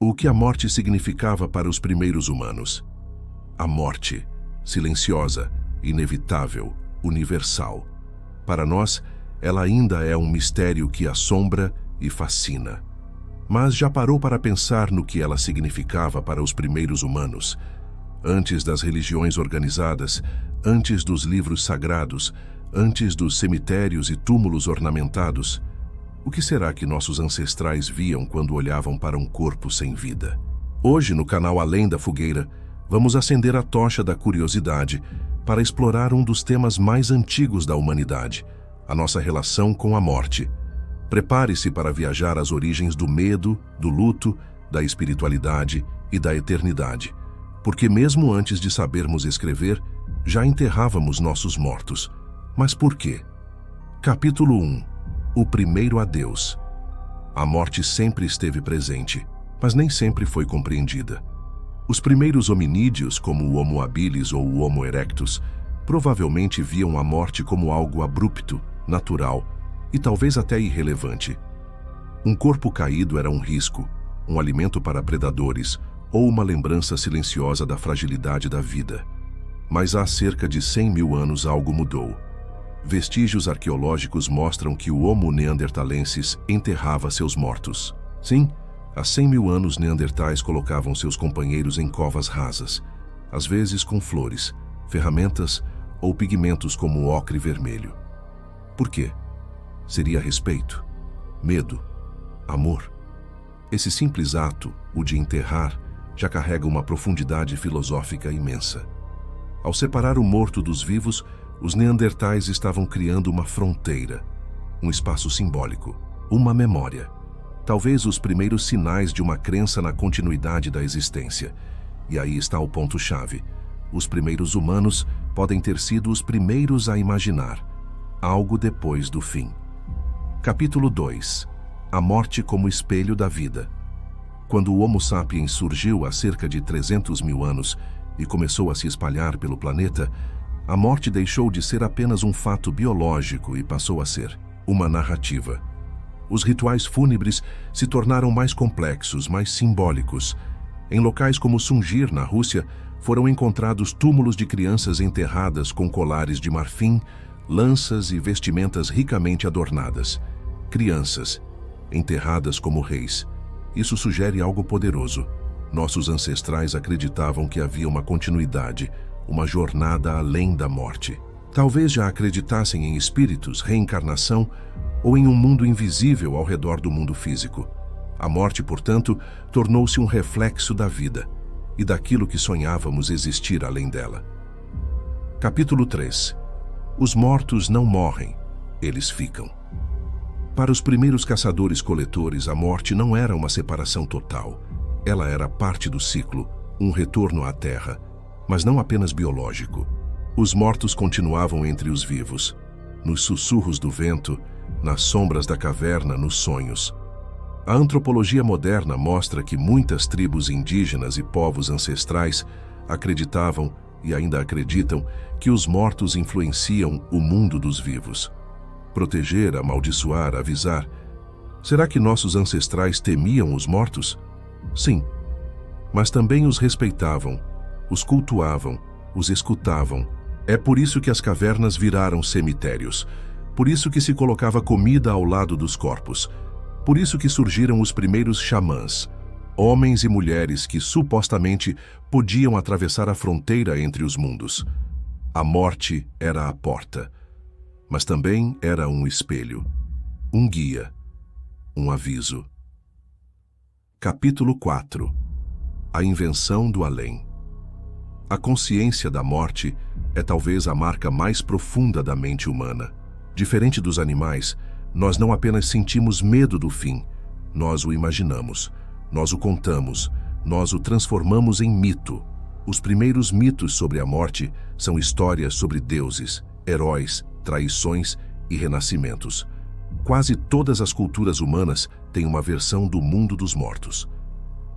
O que a morte significava para os primeiros humanos? A morte, silenciosa, inevitável, universal. Para nós, ela ainda é um mistério que assombra e fascina. Mas já parou para pensar no que ela significava para os primeiros humanos? Antes das religiões organizadas, antes dos livros sagrados, antes dos cemitérios e túmulos ornamentados, o que será que nossos ancestrais viam quando olhavam para um corpo sem vida? Hoje, no canal Além da Fogueira, vamos acender a tocha da curiosidade para explorar um dos temas mais antigos da humanidade, a nossa relação com a morte. Prepare-se para viajar às origens do medo, do luto, da espiritualidade e da eternidade, porque mesmo antes de sabermos escrever, já enterrávamos nossos mortos. Mas por quê? Capítulo 1. O primeiro adeus. A morte sempre esteve presente, mas nem sempre foi compreendida. Os primeiros hominídeos, como o Homo habilis ou o Homo erectus, provavelmente viam a morte como algo abrupto, natural e talvez até irrelevante. Um corpo caído era um risco, um alimento para predadores ou uma lembrança silenciosa da fragilidade da vida. Mas há cerca de 100 mil anos algo mudou. Vestígios arqueológicos mostram que o Homo neanderthalensis enterrava seus mortos. Sim, há 100 mil anos neandertais colocavam seus companheiros em covas rasas, às vezes com flores, ferramentas ou pigmentos como o ocre vermelho. Por quê? Seria respeito, medo, amor. Esse simples ato, o de enterrar, já carrega uma profundidade filosófica imensa. Ao separar o morto dos vivos, os neandertais estavam criando uma fronteira, um espaço simbólico, uma memória. Talvez os primeiros sinais de uma crença na continuidade da existência. E aí está o ponto-chave. Os primeiros humanos podem ter sido os primeiros a imaginar algo depois do fim. Capítulo 2. A morte como espelho da vida. Quando o Homo sapiens surgiu há cerca de 300 mil anos e começou a se espalhar pelo planeta, a morte deixou de ser apenas um fato biológico e passou a ser uma narrativa. Os rituais fúnebres se tornaram mais complexos, mais simbólicos. Em locais como Sungir, na Rússia, foram encontrados túmulos de crianças enterradas com colares de marfim, lanças e vestimentas ricamente adornadas. Crianças, enterradas como reis. Isso sugere algo poderoso. Nossos ancestrais acreditavam que havia uma continuidade, uma jornada além da morte. Talvez já acreditassem em espíritos, reencarnação ou em um mundo invisível ao redor do mundo físico. A morte, portanto, tornou-se um reflexo da vida e daquilo que sonhávamos existir além dela. Capítulo 3. Os mortos não morrem, eles ficam. Para os primeiros caçadores-coletores, a morte não era uma separação total. Ela era parte do ciclo, um retorno à terra, mas não apenas biológico. Os mortos continuavam entre os vivos, nos sussurros do vento, nas sombras da caverna, nos sonhos. A antropologia moderna mostra que muitas tribos indígenas e povos ancestrais acreditavam e ainda acreditam que os mortos influenciam o mundo dos vivos. Proteger, amaldiçoar, avisar. Será que nossos ancestrais temiam os mortos? Sim, mas também os respeitavam, os cultuavam, os escutavam. É por isso que as cavernas viraram cemitérios, por isso que se colocava comida ao lado dos corpos, por isso que surgiram os primeiros xamãs, homens e mulheres que supostamente podiam atravessar a fronteira entre os mundos. A morte era a porta, mas também era um espelho, um guia, um aviso. Capítulo 4. A invenção do além. A consciência da morte é talvez a marca mais profunda da mente humana. Diferente dos animais, nós não apenas sentimos medo do fim, nós o imaginamos, nós o contamos, nós o transformamos em mito. Os primeiros mitos sobre a morte são histórias sobre deuses, heróis, traições e renascimentos. Quase todas as culturas humanas têm uma versão do mundo dos mortos.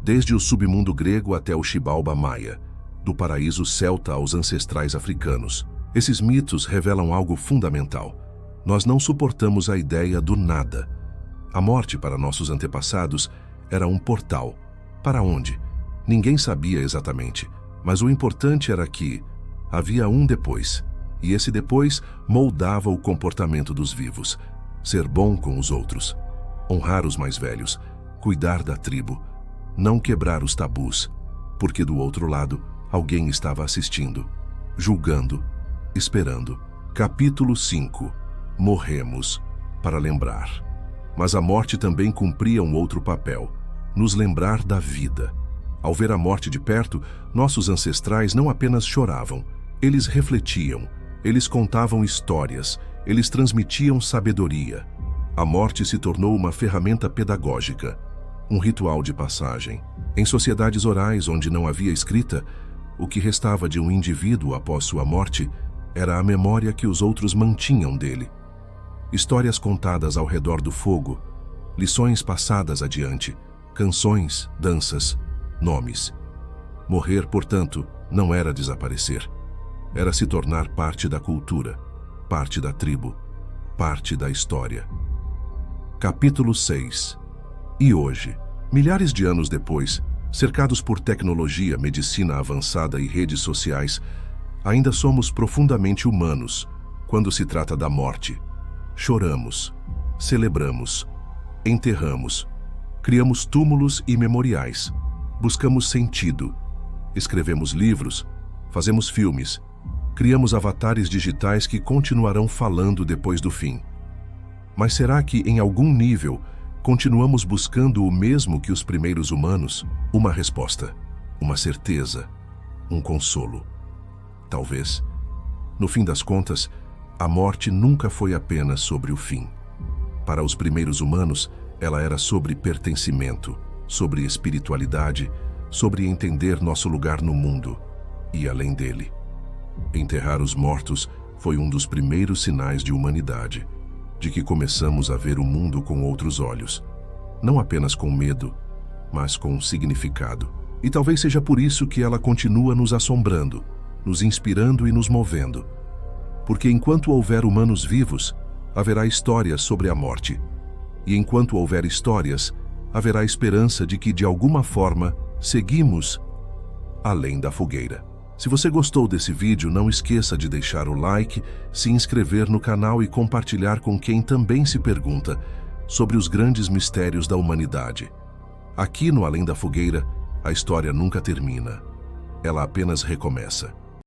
Desde o submundo grego até o Xibalba maia, do paraíso celta aos ancestrais africanos. Esses mitos revelam algo fundamental. Nós não suportamos a ideia do nada. A morte para nossos antepassados era um portal, Para onde? Ninguém sabia exatamente, mas o importante era que havia um depois, e esse depois moldava o comportamento dos vivos. Ser bom com os outros, honrar os mais velhos, cuidar da tribo, não quebrar os tabus, porque do outro lado alguém estava assistindo, julgando, esperando. Capítulo 5. Morremos para lembrar. Mas a morte também cumpria um outro papel, nos lembrar da vida. Ao ver a morte de perto, nossos ancestrais não apenas choravam, eles refletiam, eles contavam histórias, eles transmitiam sabedoria. A morte se tornou uma ferramenta pedagógica, um ritual de passagem. Em sociedades orais onde não havia escrita, o que restava de um indivíduo após sua morte era a memória que os outros mantinham dele. Histórias contadas ao redor do fogo, lições passadas adiante, canções, danças, nomes. Morrer, portanto, não era desaparecer. Era se tornar parte da cultura, parte da tribo, parte da história. Capítulo 6. E hoje, milhares de anos depois, cercados por tecnologia, medicina avançada e redes sociais, ainda somos profundamente humanos quando se trata da morte. Choramos, celebramos, enterramos, criamos túmulos e memoriais, buscamos sentido, escrevemos livros, fazemos filmes, criamos avatares digitais que continuarão falando depois do fim. Mas será que, em algum nível, continuamos buscando o mesmo que os primeiros humanos? Uma resposta, uma certeza, um consolo. Talvez, no fim das contas, a morte nunca foi apenas sobre o fim. Para os primeiros humanos, ela era sobre pertencimento, sobre espiritualidade, sobre entender nosso lugar no mundo e além dele. Enterrar os mortos foi um dos primeiros sinais de humanidade, de que começamos a ver o mundo com outros olhos, não apenas com medo, mas com significado. E talvez seja por isso que ela continua nos assombrando, nos inspirando e nos movendo. Porque enquanto houver humanos vivos, haverá histórias sobre a morte. E enquanto houver histórias, haverá esperança de que, de alguma forma, seguimos além da fogueira. Se você gostou desse vídeo, não esqueça de deixar o like, se inscrever no canal e compartilhar com quem também se pergunta sobre os grandes mistérios da humanidade. Aqui no Além da Fogueira, a história nunca termina. Ela apenas recomeça.